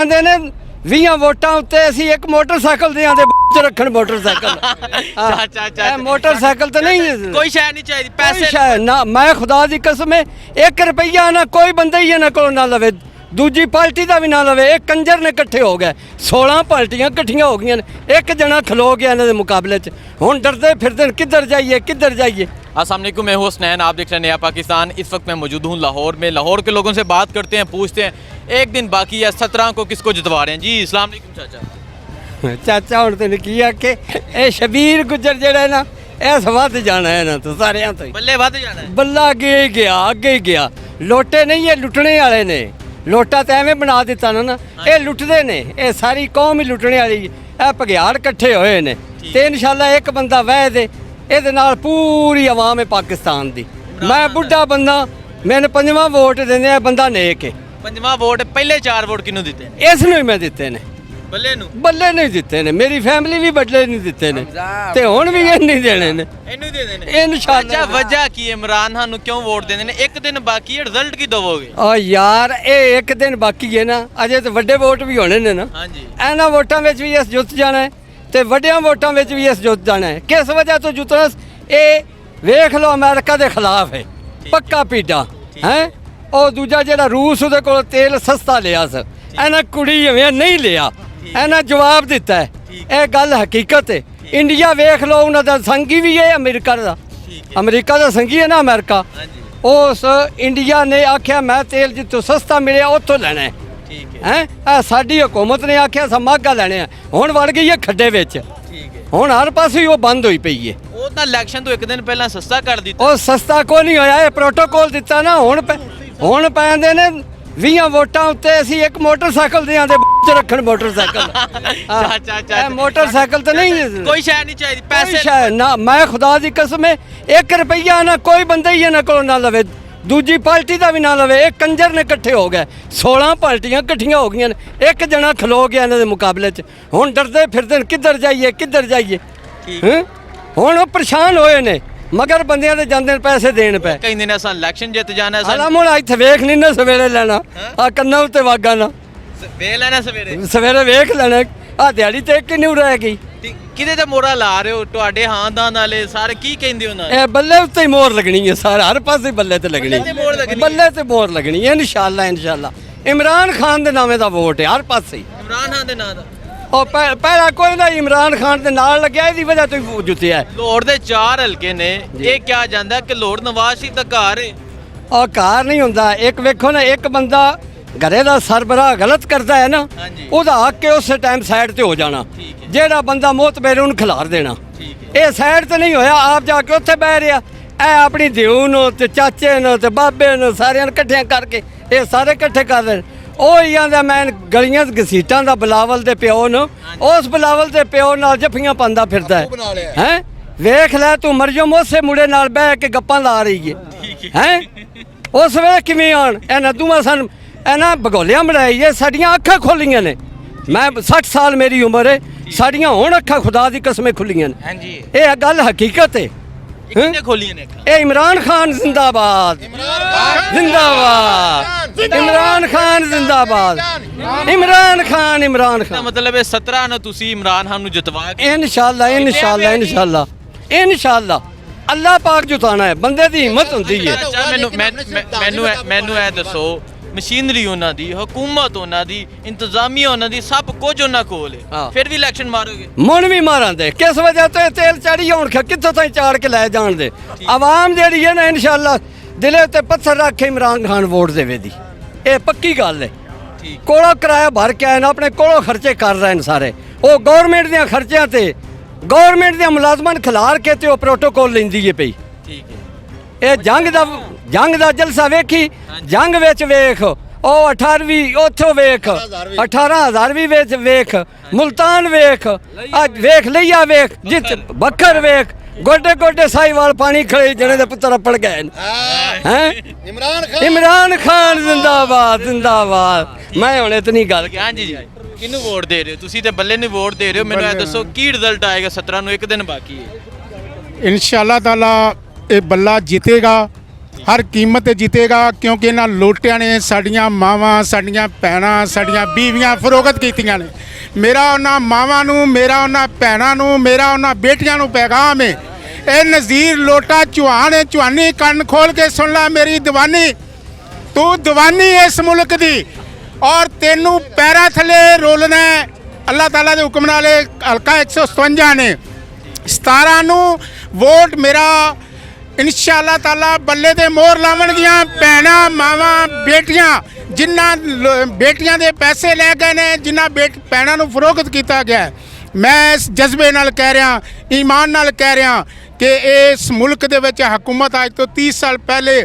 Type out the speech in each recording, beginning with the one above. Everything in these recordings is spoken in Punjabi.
ਕਹਿੰਦੇ ਨੇ 20 ਵੋਟਾਂ ਉੱਤੇ ਅਸੀਂ ਇੱਕ ਮੋਟਰਸਾਈਕਲ ਦੇ ਆਂਦੇ ਚ ਰੱਖਣ ਮੋਟਰਸਾਈਕਲ ਚਾਚਾ ਮੋਟਰਸਾਈਕਲ ਤਾਂ ਨਹੀਂ ਕੋਈ ਸ਼ੈ ਨਹੀਂ ਚਾਹੀਦੀ ਪੈਸੇ ਪੈਸੇ ਨਾ ਮੈਂ ਖੁਦਾ ਦੀ ਕਸਮ ਹੈ 1 ਰੁਪਈਆ ਨਾ ਕੋਈ ਬੰਦਾ ਹੀ ਇਹਨਾਂ ਕੋਲ ਨਾ ਲਵੇ ਦੂਜੀ ਪਾਰਟੀ ਦਾ ਵੀ ਨਾ ਲਵੇ ਇਹ ਕੰਜਰ ਨੇ ਇਕੱਠੇ ਹੋ ਗਏ 16 ਪਾਰਟੀਆਂ ਇਕੱਠੀਆਂ ਹੋ ਗਈਆਂ ਨੇ ਇੱਕ ਜਣਾ ਖਲੋ ਗਿਆ ਇਹਨਾਂ ਦੇ ਮੁਕਾਬਲੇ 'ਚ ਹੁਣ ਡਰਦੇ ਫਿਰਦੇ ਨੇ ਕਿੱਧਰ जाइए। अस्सलाम वालेकुम, मैं हूँ हसनैन, आप देख रहे हैं नया पाकिस्तान। इस वक्त मैं मौजूद हूँ लाहौर में। लाहौर के लोगों से बात करते हैं, पूछते हैं एक दिन बाकी है 17 को किसको जितवा रहे हैं जी। अस्सलाम वालेकुम ਚਾਚਾ ਹੁਣ ਤੈਨੂੰ ਕੀ ਆ ਕਿ ਇਹ ਸ਼ਬੀਰ ਗੁੱਜਰ ਜਿਹੜਾ ਨਾ ਇਸ ਵੱਧ ਜਾਣਾ ਇਹਨਾਂ ਤੋਂ ਸਾਰਿਆਂ ਤੋਂ ਹੀ बल्ले वध जाना है। ਬੱਲਾ ਅੱਗੇ ਹੀ ਗਿਆ ਲੋਟੇ ਨਹੀਂ ਇਹ ਲੁੱਟਣੇ ਵਾਲੇ ਨੇ ਲੋਟਾ ਤਾਂ ਐਵੇਂ ਬਣਾ ਦਿੱਤਾ ਨਾ ਇਹ ਲੁੱਟਦੇ ਨੇ ਇਹ ਸਾਰੀ ਕੌਮ ਹੀ ਲੁੱਟਣੇ ਵਾਲੀ ਇਹ ਭਗਿਆੜ ਇਕੱਠੇ ਹੋਏ ਨੇ ਤੇ ਇਨਸ਼ਾਅੱਲਾ ਇੱਕ ਬੰਦਾ ਵਹਿ ਦੇ ਇਹਦੇ ਨਾਲ ਪੂਰੀ ਆਵਾਮ ਹੈ ਪਾਕਿਸਤਾਨ ਦੀ ਮੈਂ ਬੁੱਢਾ ਬੰਦਾ ਮੈਨੂੰ 5ਵਾਂ ਵੋਟ ਦਿੰਦੇ ਆ ਬੰਦਾ ਨੇਕ ਹੈ 5ਵਾਂ ਵੋਟ ਪਹਿਲੇ 4 ਵੋਟ ਕਿਹਨੂੰ ਦਿੱਤੇ ਇਸ ਨੂੰ ਹੀ ਮੈਂ ਦਿੱਤੇ ਨੇ ਬੱਲੇ ਨਹੀਂ ਦਿੱਤੇ ਨੇ ਮੇਰੀ ਫੈਮਿਲੀ ਵੀ ਬੱਲੇ ਨਹੀਂ ਦਿੱਤੇ ਨੇ ਤੇ ਹੁਣ ਵੀ ਇਹ ਨਹੀਂ ਦੇਣੇ ਨੇ ਇਹਨੂੰ ਦੇ ਦੇਣੇ ਇਨਸ਼ਾਅੱਲਾ। ਵਜ੍ਹਾ ਕੀ ਹੈ ਇਮਰਾਨ ਖਾਨ ਨੂੰ ਕਿਉਂ ਵੋਟ ਦੇਂਦੇ ਨੇ? ਇੱਕ ਦਿਨ ਬਾਕੀ ਹੈ, ਰਿਜ਼ਲਟ ਕੀ ਦਵੋਗੇ? ਓ ਯਾਰ ਇਹ ਇੱਕ ਦਿਨ ਬਾਕੀ ਹੈ ਨਾ ਅਜੇ ਤਾਂ ਵੱਡੇ ਵੋਟ ਵੀ ਹੋਣੇ ਨੇ ਨਾ ਹਾਂਜੀ ਇਹਨਾਂ ਵੋਟਾਂ ਵਿੱਚ ਵੀ ਇਸ ਜਿੱਤ ਜਾਣਾ ਹੈ ਤੇ ਵੱਡਿਆਂ ਵੋਟਾਂ ਵਿੱਚ ਵੀ ਇਸ ਜਿੱਤ ਜਾਣਾ ਹੈ ਕਿਸ ਵਜ੍ਹਾ ਤੋਂ ਜਿੱਤਣਾ ਇਹ ਵੇਖ ਲਓ ਅਮਰੀਕਾ ਦੇ ਖਿਲਾਫ ਹੈ ਪੱਕਾ ਪੀਡਾ ਹੈ ਉਹ ਦੂਜਾ ਜਿਹੜਾ ਰੂਸ ਉਹਦੇ ਕੋਲ ਤੇਲ ਸਸਤਾ ਲਿਆ ਸੀ ਇਹਨਾਂ ਕੁੜੀ ਐਵੇਂ ਨਹੀਂ ਲਿਆ ਇਹਨਾਂ ਜਵਾਬ ਦਿੱਤਾ ਹੈ ਇਹ ਗੱਲ ਹਕੀਕਤ ਹੈ ਇੰਡੀਆ ਵੇਖ ਲਓ ਉਹਨਾਂ ਦਾ ਸੰਗੀ ਵੀ ਹੈ ਅਮਰੀਕਾ ਦਾ ਸੰਗੀ ਹੈ ਨਾ ਅਮਰੀਕਾ ਉਸ ਇੰਡੀਆ ਨੇ ਆਖਿਆ ਮੈਂ ਤੇਲ ਜਿੱਥੋਂ ਸਸਤਾ ਮਿਲਿਆ ਉੱਥੋਂ ਲੈਣਾ ਹੈ ਹੈ ਸਾਡੀ ਹਕੂਮਤ ਨੇ ਆਖਿਆ ਸਮਾਗਾ ਲੈਣੇ ਆ ਹੁਣ ਵੜ ਗਈ ਹੈ ਖੱਡੇ ਵਿੱਚ ਹੁਣ ਹਰ ਪਾਸੇ ਉਹ ਬੰਦ ਹੋਈ ਪਈ ਹੈ ਉਹ ਤਾਂ ਇਲੈਕਸ਼ਨ ਤੋਂ ਇੱਕ ਦਿਨ ਪਹਿਲਾਂ ਸਸਤਾ ਕਰ ਦਿੱਤਾ ਉਹ ਸਸਤਾ ਕੋਈ ਨਹੀਂ ਹੋਇਆ ਇਹ ਪ੍ਰੋਟੋਕੋਲ ਦਿੱਤਾ ਨਾ ਹੁਣ ਪੈਂਦੇ ਨੇ 20 ਵੋਟਾਂ ਉੱਤੇ ਅਸੀਂ ਇੱਕ ਮੋਟਰਸਾਈਕਲ ਦੇ ਆਂਦੇ ਚ ਰੱਖਣ ਮੋਟਰਸਾਈਕਲ ਚਾਚਾ ਮੋਟਰਸਾਈਕਲ ਤਾਂ ਨਹੀਂ ਕੋਈ ਸ਼ੈ ਨਹੀਂ ਚਾਹੀਦੀ ਪੈਸੇ ਪੈਸੇ ਨਾ ਮੈਂ ਖੁਦਾ ਦੀ ਕਸਮ ਹੈ 1 ਰੁਪਈਆ ਨਾ ਕੋਈ ਬੰਦਾ ਹੀ ਇਹਨਾਂ ਕੋਲ ਨਾ ਲਵੇ ਦੂਜੀ ਪਾਰਟੀ ਦਾ ਵੀ ਨਾ ਲਵੇ ਇਹ ਕੰਜਰ ਨੇ ਇਕੱਠੇ ਹੋ ਗਏ 16 ਪਾਰਟੀਆਂ ਇਕੱਠੀਆਂ ਹੋ ਗਈਆਂ ਨੇ ਇੱਕ ਜਣਾ ਖਲੋ ਗਿਆ ਇਹਨਾਂ ਦੇ ਮੁਕਾਬਲੇ 'ਚ ਹੁਣ ਡਰਦੇ ਫਿਰਦੇ ਨੇ ਕਿੱਧਰ ਜਾਈਏ ਹੁਣ ਉਹ ਪਰੇਸ਼ਾਨ ਹੋਏ ਨੇ ਮਗਰ ਬੰਦਿਆਂ ਦੇ ਜਾਂਦੇ ਨੇ ਪੈਸੇ ਦੇਣ ਪਏ ਕਹਿੰਦੇ ਨੇ ਅਸਾਂ ਇਲੈਕਸ਼ਨ ਜਿੱਤ ਜਾਣਾ ਹੁਣ ਇੱਥੇ ਵੇਖ ਨਹੀਂ ਨਾ ਸਵੇਰੇ ਲੈਣਾ ਆ ਕੰਨਾਂ ਉੱਤੇ ਵਾਗਾ ਨਾ ਵੇਖ ਲੈਣਾ ਸਵੇਰੇ ਵੇਖ ਲੈਣਾ ਆ ਦਿਹਾੜੀ ਤੇ ਇੱਕ ਨਹੀਂ ਰਹਿ ਗਈ ਕਿਹਦੇ ਤੇ ਮੋਹਰਾਂ ਲਾ ਰਹੇ ਹੋ ਤੁਹਾਡੇ ਖਾਨਦਾਨ ਵਾਲੇ ਸਾਰੇ ਕੀ ਕਹਿੰਦੇ ਉਹਨਾਂ ਇਹ ਬੱਲੇ ਉੱਤੇ ਹੀ ਮੋਹਰ ਲੱਗਣੀ ਹੈ ਸਾਰਾ ਹਰ ਪਾਸੇ ਬੱਲੇ ਤੇ ਲੱਗਣੀ ਬੱਲੇ ਤੇ ਮੋਹਰ ਲੱਗਣੀ ਹੈ ਇਨਸ਼ਾਅੱਲਾ ਇਮਰਾਨ ਖਾਨ ਦੇ ਨਾਮੇ ਦਾ ਵੋਟ ਹੈ ਹਰ ਪਾਸੇ ਇਮਰਾਨ ਖਾਨ ਦੇ ਨਾਂ ਦਾ ਉਹ ਪਹਿਲਾਂ ਕੋਈ ਨਾ ਇਮਰਾਨ ਖਾਨ ਦੇ ਨਾਲ ਲੱਗਿਆ ਇਹਦੀ ਵਜ੍ਹਾ ਤੋਂ ਹੀ ਜਿੱਤਿਆ ਲਾਹੌਰ ਦੇ 4 ਹਲਕੇ ਨੇ ਇਹ ਕਿਹਾ ਜਾਂਦਾ ਕਿ ਲਾਹੌਰ ਨਵਾਜ਼ ਸ਼ਰੀਫ ਦਾ ਘਰ ਹੈ ਉਹ ਘਰ ਨਹੀਂ ਹੁੰਦਾ ਇੱਕ ਵੇਖੋ ਨਾ ਇੱਕ ਬੰਦਾ ਘਰੇ ਦਾ ਸਰਬਰਾਹ ਗਲਤ ਕਰਦਾ ਹੈ ਨਾ ਉਹਦਾ ਹੱਕ ਹੈ ਉਸੇ ਟਾਈਮ ਸਾਈਡ ਤੇ ਹੋ ਜਾਣਾ ਜਿਹੜਾ ਬੰਦਾ ਮੋਤਬਰ ਉਹਨੂੰ ਖਿਲਾਰ ਦੇਣਾ ਇਹ ਸਾਈਡ ਤੇ ਨਹੀਂ ਹੋਇਆ ਆਪ ਜਾ ਕੇ ਉੱਥੇ ਬਹਿ ਰਿਹਾ ਇਹ ਆਪਣੀ ਦਿਉ ਨੂੰ ਤੇ ਚਾਚੇ ਨੂੰ ਤੇ ਬਾਬੇ ਨੂੰ ਸਾਰਿਆਂ ਨੂੰ ਇਕੱਠਿਆਂ ਕਰਕੇ ਇਹ ਸਾਰੇ ਇਕੱਠੇ ਕਰ ਦੇਣ ਉਹ ਹੀ ਆਂਦਾ ਮੈਂ ਗਲੀਆਂ ਘਸੀਟਾਂ ਦਾ ਬਲਾਵਲ ਦੇ ਪਿਓ ਨੂੰ ਉਸ ਬਲਾਵਲ ਦੇ ਪਿਓ ਨਾਲ ਜੱਫੀਆਂ ਪਾਉਂਦਾ ਫਿਰਦਾ ਹੈ ਵੇਖ ਲੈ ਤੂੰ ਮਰਜਮ ਉਸੇ ਮੁੰਡੇ ਨਾਲ ਬਹਿ ਕੇ ਗੱਪਾਂ ਲਾ ਰਹੀ ਹੈ ਉਸ ਵੇਲੇ ਕਿਵੇਂ ਆਣ ਇਹਨਾਂ ਦੋਵਾਂ ਸਾਨੂੰ ਇਹਨਾਂ ਭਗੋਲਿਆਂ ਬਣਾਈ ਹੈ ਸਾਡੀਆਂ ਅੱਖਾਂ ਖੋਲੀਆਂ ਨੇ ਮੈਂ 60 ਸਾਲ ਮੇਰੀ ਉਮਰ ਹੈ ਸਾਡੀਆਂ ਹੁਣ ਅੱਖਾਂ ਖੁਦਾ ਦੀ ਕਸਮੇ ਖੁੱਲੀਆਂ ਨੇ ਇਹ ਗੱਲ ਹਕੀਕਤ ਹੈ ਖੋਲੀਆਂ ਨੇ ਇਹ ਇਮਰਾਨ ਖਾਨ ਜ਼ਿੰਦਾਬਾਦ ਇਮਰਾਨ ਖਾਨ ਜ਼ਿੰਦਾਬਾਦ ਇਮਰਾਨ ਖਾਨ ਮਤਲਬ ਇਹ 17 ਨੂੰ ਤੁਸੀਂ ਇਮਰਾਨ ਖਾਨ ਨੂੰ ਜਿਤਵਾ ਕੇ ਇਨਸ਼ਾਅੱਲਾ ਅੱਲਾਹ ਪਾਕ ਜਿਤਾਣਾ ਹੈ ਬੰਦੇ ਦੀ ਹਿੰਮਤ ਹੁੰਦੀ ਹੈ ਮੈਨੂੰ ਇਹ ਦੱਸੋ ਮਸ਼ੀਨਰੀ ਉਹਨਾਂ ਦੀ ਹਕੂਮਤ ਉਹਨਾਂ ਦੀ ਇੰਤਜ਼ਾਮੀਆ ਉਹਨਾਂ ਦੀ ਸਭ ਕੁਝ ਉਹਨਾਂ ਕੋਲ ਹੈ ਫਿਰ ਵੀ ਇਲੈਕਸ਼ਨ ਮਾਰੋਗੇ ਮੁਣ ਵੀ ਮਾਰਾਂਦੇ ਕਿਸ ਵਜ੍ਹਾ ਤੋਂ ਇਹ ਤੇਲ ਚੜੀ ਹੁਣ ਕਿੱਥੋਂ ਤਾਈਂ ਚਾੜ ਕੇ ਲੈ ਜਾਣ ਦੇ ਆਵਾਮ ਜਿਹੜੀ ਹੈ ਨਾ ਇਨਸ਼ਾਅੱਲਾ ਦਿਲੇ ਉੱਤੇ ਪੱਥਰ ਰੱਖ ਕੇ ਇਮਰਾਨ ਖਾਨ ਵੋਟ ਦੇਵੇ ਦੀ ਇਹ ਪੱਕੀ ਗੱਲ ਹੈ ਕੋਲੋਂ ਕਿਰਾਇਆ ਭਰ ਕੇ ਆਏ ਨਾ ਆਪਣੇ ਕੋਲੋਂ ਖਰਚੇ ਕਰ ਰਹੇ ਨੇ ਸਾਰੇ ਉਹ ਗਵਰਨਮੈਂਟ ਦੀਆਂ ਖਰਚਿਆਂ ਤੇ ਗਵਰਨਮੈਂਟ ਦੀਆਂ ਮੁਲਾਜ਼ਮਾਂ ਖਿਲਾਰ ਕੇ ਤੇ ਉਹ ਪ੍ਰੋਟੋਕੋਲ ਲੈਂਦੀ ਹੈ ਪਈ ਇਹ ਜੰਗ ਦਾ ਜਲਸਾ ਵੇਖੀ ਜੰਗ ਵਿੱਚ ਵੇਖ ਉਹ 18ਵੀਂ ਉੱਥੋਂ ਵੇਖ 18000ਵੀਂ ਵਿੱਚ ਵੇਖ ਮੁਲਤਾਨ ਵੇਖ ਅੱਜ ਵੇਖ ਲਈਆ ਵੇਖ ਜਿੱਤ ਬੱਕਰ ਵੇਖ ਗੋਡੇ ਸਾਈਵਾਲ ਪਾਣੀ ਖੜੇ ਜਣੇ ਦੇ ਪੁੱਤਰ ਅੱਪੜ ਗਏ ਹੈ ਇਮਰਾਨ ਖਾਨ ਜ਼ਿੰਦਾਬਾਦ ਮੈਂ ਹੁਣ ਇਤਨੀ ਗੱਲ ਹਾਂਜੀ ਜੀ ਕਿਹਨੂੰ ਵੋਟ ਦੇ ਰਹੇ ਹੋ ਤੁਸੀਂ ਤੇ ਬੱਲੇ ਨੂੰ ਵੋਟ ਦੇ ਰਹੇ ਹੋ ਮੈਨੂੰ ਇਹ ਦੱਸੋ ਕੀ ਰਿਜ਼ਲਟ ਆਏਗਾ 17 ਨੂੰ ਇੱਕ ਦਿਨ ਬਾਕੀ ਹੈ इंशाल्लाह ताला ये बल्ला जीतेगा ਹਰ ਕੀਮਤ ਤੇ ਜਿੱਤੇਗਾ, ਕਿਉਂਕਿ ਇਹਨਾਂ ਲੋਟਿਆਂ ਨੇ ਸਾਡੀਆਂ ਮਾਵਾਂ, ਸਾਡੀਆਂ ਭੈਣਾਂ, ਸਾਡੀਆਂ ਬੀਵੀਆਂ ਫਰੋਖਤ ਕੀਤੀਆਂ ਨੇ। ਮੇਰਾ ਉਹਨਾਂ ਮਾਵਾਂ ਨੂੰ, ਮੇਰਾ ਉਹਨਾਂ ਭੈਣਾਂ ਨੂੰ, ਮੇਰਾ ਉਹਨਾਂ ਬੇਟੀਆਂ ਨੂੰ ਪੈਗਾਮ ਹੈ, ਇਹ ਨਜ਼ੀਰ ਲੋਟਾ ਚੌਹਾਨ ਹੈ, ਚੌਹਾਨੀ ਕੰਨ ਖੋਲ ਕੇ ਸੁਣ ਲੈ ਮੇਰੀ ਦੀਵਾਨੀ, ਤੂੰ ਦੀਵਾਨੀ ਇਸ ਮੁਲਕ ਦੀ ਔਰ ਤੈਨੂੰ ਪੈਰਾਂ ਥੱਲੇ ਰੋਲਣਾ ਹੈ। ਅੱਲਾਹ ਤਾਲਾ ਦੇ ਹੁਕਮ ਨਾਲ ਇਹ ਹਲਕਾ 157 ਨੇ 17 ਨੂੰ ਵੋਟ ਮੇਰਾ ਇਨਸ਼ਾਅੱਲਾ ਤਾਲਾ ਬੱਲੇ ਤੇ ਮੋਹਰ ਲਾਵਣਗੀਆਂ ਭੈਣਾਂ, ਮਾਵਾਂ, ਬੇਟੀਆਂ, ਜਿਨ੍ਹਾਂ ਬੇਟੀਆਂ ਦੇ ਪੈਸੇ ਲੈ ਗਏ ਨੇ, ਜਿਨ੍ਹਾਂ ਭੈਣਾਂ ਨੂੰ ਫਰੋਖਤ ਕੀਤਾ ਗਿਆ। ਮੈਂ ਇਸ ਜਜ਼ਬੇ ਨਾਲ ਕਹਿ ਰਿਹਾ, ਈਮਾਨ ਨਾਲ ਕਹਿ ਰਿਹਾ ਕਿ ਇਸ ਮੁਲਕ ਦੇ ਵਿੱਚ ਹਕੂਮਤ ਅੱਜ ਤੋਂ 30 ਸਾਲ ਪਹਿਲੇ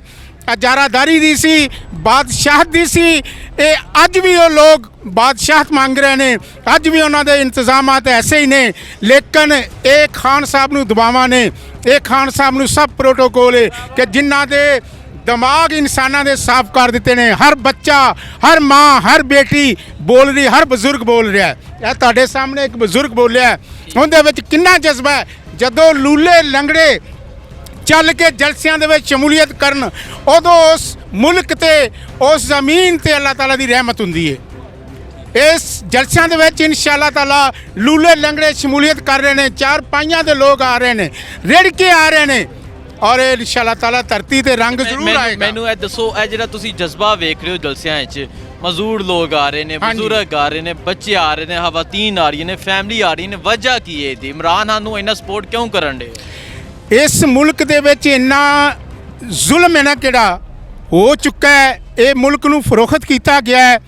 ਅਜਾਰਾਦਾਰੀ ਦੀ ਸੀ, ਬਾਦਸ਼ਾਹਤ ਦੀ ਸੀ। ਇਹ ਅੱਜ ਵੀ ਉਹ ਲੋਕ ਬਾਦਸ਼ਾਹਤ ਮੰਗ ਰਹੇ ਨੇ, ਅੱਜ ਵੀ ਉਹਨਾਂ ਦੇ ਇੰਤਜ਼ਾਮਾਤ ਐਸੇ ਹੀ ਨੇ। ਲੇਕਿਨ ਇਹ ਖਾਨ ਸਾਹਿਬ ਨੂੰ ਦਬਾਵਾਂ ਨੇ, ਇਹ ਖਾਨ ਸਾਹਿਬ ਨੂੰ ਸਭ ਪ੍ਰੋਟੋਕੋਲ ਹੈ ਕਿ ਜਿਨ੍ਹਾਂ ਦੇ ਦਿਮਾਗ ਇਨਸਾਨਾਂ ਦੇ ਸਾਫ਼ ਕਰ ਦਿੱਤੇ ਨੇ। ਹਰ ਬੱਚਾ, ਹਰ ਮਾਂ, ਹਰ ਬੇਟੀ ਬੋਲ ਰਹੀ, ਹਰ ਬਜ਼ੁਰਗ ਬੋਲ ਰਿਹਾ। ਇਹ ਤੁਹਾਡੇ ਸਾਹਮਣੇ ਇੱਕ ਬਜ਼ੁਰਗ ਬੋਲਿਆ, ਉਹਦੇ ਵਿੱਚ ਕਿੰਨਾ ਜਜ਼ਬਾ ਹੈ। ਜਦੋਂ ਲੂਲੇ ਲੰਗੜੇ ਚੱਲ ਕੇ ਜਲਸਿਆਂ ਦੇ ਵਿੱਚ ਸ਼ਮੂਲੀਅਤ ਕਰਨ, ਉਦੋਂ ਉਸ ਮੁਲਕ ਤੇ, ਉਸ ਜ਼ਮੀਨ ਤੇ ਅੱਲਾਹ ਤਾਲਾ ਦੀ ਰਹਿਮਤ ਹੁੰਦੀ ਹੈ। ਇਸ ਜਲਸਿਆਂ ਦੇ ਵਿੱਚ ਇਨਸ਼ਾਅੱਲਾ ਤਾਲਾ ਲੂਲੇ ਲੰਗੜੇ ਸ਼ਮੂਲੀਅਤ ਕਰ ਰਹੇ ਨੇ, ਚਾਰ ਪਾਈਆਂ ਦੇ ਲੋਕ ਆ ਰਹੇ ਨੇ, ਰੇੜ ਕੇ ਆ ਰਹੇ ਨੇ ਔਰ ਇਹ ਇਨਸ਼ਾਅੱਲਾ ਤਾਲਾ ਧਰਤੀ ਤੇ ਰੰਗ ਜ਼ਰੂਰ ਆਏਗਾ। ਮੈਨੂੰ ਇਹ ਦੱਸੋ, ਇਹ ਜਿਹੜਾ ਤੁਸੀਂ ਜਜ਼ਬਾ ਵੇਖ ਰਹੇ ਹੋ ਜਲਸਿਆਂ ਵਿੱਚ, ਮਜ਼ਦੂਰ ਲੋਕ ਆ ਰਹੇ ਨੇ, ਬਜ਼ੁਰਗ ਆ ਰਹੇ ਨੇ, ਬੱਚੇ ਆ ਰਹੇ ਨੇ, ਖਵਾਤੀਨ ਆ ਰਹੀਆਂ ਨੇ, ਫੈਮਿਲੀ ਆ ਰਹੀ ਨੇ, ਵਜ੍ਹਾ ਕੀ ਹੈ ਇਹਦੀ? ਇਮਰਾਨ ਖਾਨ ਨੂੰ ਇੰਨਾ ਸਪੋਰਟ ਕਿਉਂ ਕਰਨ ਦੇ? ਇਸ ਮੁਲਕ ਦੇ ਵਿੱਚ ਇੰਨਾ ਜ਼ੁਲਮ ਹੈ ਨਾ ਕਿਹੜਾ ਹੋ ਚੁੱਕਾ ਹੈ। ਇਹ ਮੁਲਕ ਨੂੰ ਫਰੋਖਤ ਕੀਤਾ ਗਿਆ ਹੈ।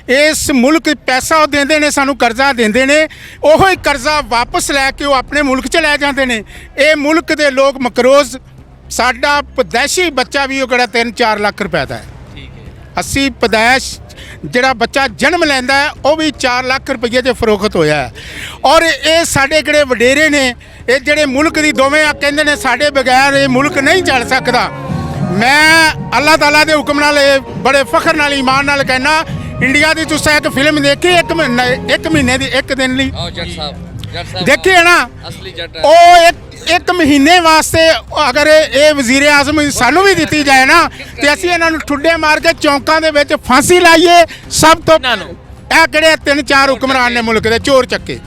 ਇਸ ਮੁਲਕ ਪੈਸਾ ਉਹ ਦਿੰਦੇ ਨੇ, ਸਾਨੂੰ ਕਰਜ਼ਾ ਦਿੰਦੇ ਨੇ, ਉਹੋ ਹੀ ਕਰਜ਼ਾ ਵਾਪਸ ਲੈ ਕੇ ਉਹ ਆਪਣੇ ਮੁਲਕ 'ਚ ਲੈ ਜਾਂਦੇ ਨੇ। ਇਹ ਮੁਲਕ ਦੇ ਲੋਕ ਮਕਰੋਜ਼, ਸਾਡਾ ਪਦੈਸ਼ੀ ਬੱਚਾ ਵੀ ਉਹ ਕਿਹੜਾ 3-4 ਲੱਖ ਰੁਪਏ ਦਾ ਹੈ। ਅਸੀਂ ਪਦੈਸ਼ ਜਿਹੜਾ ਬੱਚਾ ਜਨਮ ਲੈਂਦਾ ਹੈ ਉਹ ਵੀ 4 ਲੱਖ ਰੁਪਏ 'ਚ ਫਰੋਖਤ ਹੋਇਆ ਹੈ। ਔਰ ਇਹ ਸਾਡੇ ਕਿਹੜੇ ਵਡੇਰੇ ਨੇ, ਇਹ ਜਿਹੜੇ ਮੁਲਕ ਦੀ ਦੋਵੇਂ ਆ ਕਹਿੰਦੇ ਨੇ ਸਾਡੇ ਬਗੈਰ ਇਹ ਮੁਲਕ ਨਹੀਂ ਚੱਲ ਸਕਦਾ। ਮੈਂ ਅੱਲਾਹ ਤਾਲਾ ਦੇ ਹੁਕਮ ਨਾਲ ਇਹ ਬੜੇ ਫਖਰ ਨਾਲ, ਈਮਾਨ ਨਾਲ ਕਹਿਣਾ, ਇੰਡੀਆ ਦੀ ਤੁਸੀਂ ਇੱਕ ਫਿਲਮ ਦੇਖੀ, ਇੱਕ ਮਹੀਨੇ ਦੀ, ਇੱਕ ਦਿਨ ਲਈ ਦੇਖੀ ਹੈ ਨਾ, ਉਹ ਇੱਕ ਮਹੀਨੇ ਵਾਸਤੇ ਅਗਰ ਇਹ ਵਜ਼ੀਰ ਆਜ਼ਮ ਸਾਨੂੰ ਵੀ ਦਿੱਤੀ ਜਾਏ ਨਾ, ਤੇ ਅਸੀਂ ਇਹਨਾਂ ਨੂੰ ਠੁੱਡੇ ਮਾਰ ਕੇ ਚੌਂਕਾਂ ਦੇ ਵਿੱਚ ਫਾਂਸੀ ਲਾਈਏ। ਸਭ ਤੋਂ ਇਹ ਕਿਹੜੇ 3-4 ਹੁਕਮਰਾਨ ਨੇ ਮੁਲਕ ਦੇ, ਚੋਰ ਚੱਕੇ,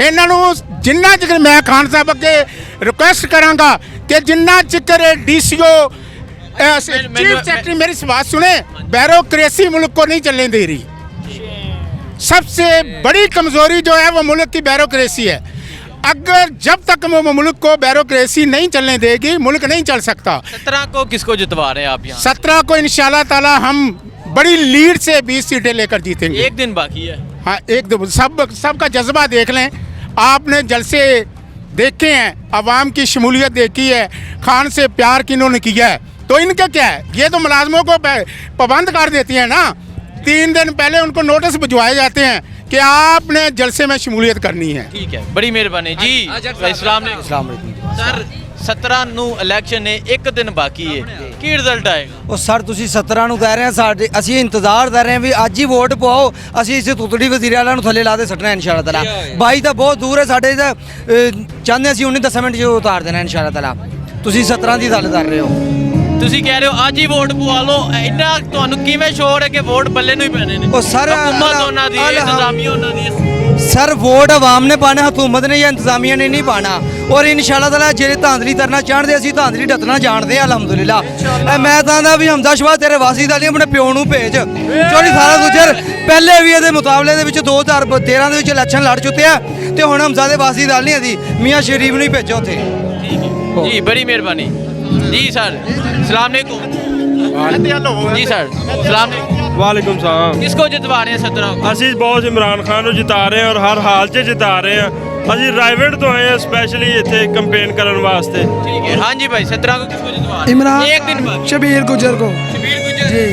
ਇਹਨਾਂ ਨੂੰ ਜਿੰਨਾ ਚਿਰ ਮੈਂ ਖਾਨ ਸਾਹਿਬ ਅੱਗੇ ਰਿਕੁਐਸਟ ਕਰਾਂਗਾ ਕਿ ਜਿੰਨਾ ਚਿਰ ਡੀਸੀਓ चीफ सेक्रेटरी मेरी बात सुने, बैरोक्रेसी मुल्क को नहीं चलने दे रही। सबसे बड़ी कमजोरी जो है वो मुल्क की बैरोक्रेसी है। अगर जब तक वो मुल्क को बैरोक्रेसी नहीं चलने देगी, मुल्क नहीं चल सकता। 17 को किसको जितवा रहे हैं आप यहाँ? 17 को इंशाल्लाह ताला हम बड़ी लीड से 20 सीटें लेकर जीतेंगे। एक दिन बाकी है। हाँ, एक दो सबका जज्बा देख लें। आपने जलसे देखे हैं, आवाम की शमूलियत देखी है, खान से प्यार किन्होंने किया है, तो इनका क्या है? ये तो मुलाजमों को पाबंद कर देती है ना। 3 दिन पहले उनको नोटिस भिजवाए जाते हैं कि आपने जलसे में शमूलियत करनी है। ठीक है, बड़ी मेहरबानी जी। इस्लाम सर 17 ਨੂੰ ਇਲੈਕਸ਼ਨ ਨੇ, ਇੱਕ ਦਿਨ ਬਾਕੀ ਹੈ, ਕੀ ਰਿਜ਼ਲਟ ਆਏਗਾ? ਉਹ ਸਰ ਤੁਸੀਂ 17 ਨੂੰ ਕਹਿ ਰਹੇ ਆ, ਸਾਡੇ ਅਸੀਂ ਇੰਤਜ਼ਾਰ ਕਰ ਰਹੇ ਹਾਂ ਵੀ ਅੱਜ ਹੀ ਵੋਟ ਪਾਓ, ਅਸੀਂ ਇਸੇ ਤੁਤੜੀ ਵਜ਼ੀਰ ਆਲਾ ਨੂੰ ਥੱਲੇ ਲਾ ਦੇ ਸੱਟਣਾ ਇਨਸ਼ਾਅੱਲਾ ਤਾਲਾ। 22 ਤਾਂ ਬਹੁਤ ਦੂਰ ਹੈ ਸਾਡੇ, ਤਾਂ ਚਾਹੁੰਦੇ ਅਸੀਂ 19-10 ਮਿੰਟ 'ਚ ਉਤਾਰ ਦੇਣਾ ਇਨਸ਼ਾਅੱਲਾ ਤਾਲਾ। ਤੁਸੀਂ 17 ਦੀ ਗੱਲ ਕਰ ਰਹੇ ਹੋ, ਤੁਸੀਂ ਕਹਿ ਰਹੇ ਹੋ ਅੱਜ ਹੀ ਵੋਟ ਪਵਾ ਲਓ, ਇੰਨਾ ਤੁਹਾਨੂੰ ਕਿਵੇਂ ਸ਼ੋਰ ਹੈ ਕਿ ਵੋਟ ਬੱਲੇ ਨੂੰ ਹੀ ਪੈਣੇ ਨੇ? ਉਹ ਸਰ ਹਕੂਮਤ ਉਹਨਾਂ ਦੀ, ਇੰਤਜ਼ਾਮੀਆ ਉਹਨਾਂ ਦੀ। सर वोट आवाम ने पाना, हुकूमत ने या इंतजामिया ने नहीं पाना। और इंशाल्लाह ताला जेरे धांधली करना चाहते असीं धांधली डटना जानते हैं अलहमदुलिल्लाह। मैं चाहता भी हमजा शबाज तेरे वासी दाली अपने प्यो नूं भेज। चौड़ी सारा गुजर पहले भी ये मुकाबले 2013 ਦੇ ਵਿੱਚ ਇਲੈਕਸ਼ਨ ਲੜ ਚੁੱਕੇ ਆ, ਤੇ ਹੁਣ हमजा ਦੇ वासी दाल नहीं दी मियाँ शरीफ ਨੂੰ ਹੀ ਭੇਜੋ ਉੱਥੇ। जी बड़ी मेहरबानी जी सर। सलाम अलैकुम जी सर। सलाम वालेकुम सलाम। किसको जितवा रहे हैं 17 को? ਅਸੀਂ ਬਹੁਤ ਇਮਰਾਨ ਖਾਨ ਨੂੰ ਜਿਤਾ ਰਹੇ ਹਾਂ ਔਰ ਹਰ ਹਾਲ 'ਚ ਜਿਤਾ ਰਹੇ ਹਾਂ। ਅਸੀਂ ਰਾਈਵੇਟ ਤੋਂ ਆਏ ਹਾਂ ਸਪੈਸ਼ਲੀ ਇੱਥੇ ਕੰਪੇਨ ਕਰਨ ਵਾਸਤੇ। ठीक है, हाँ जी भाई 17 को किसको जितवा रहे हैं? इमरान एक दिन बाद शबीर गुजर को शबीर गुजर जी।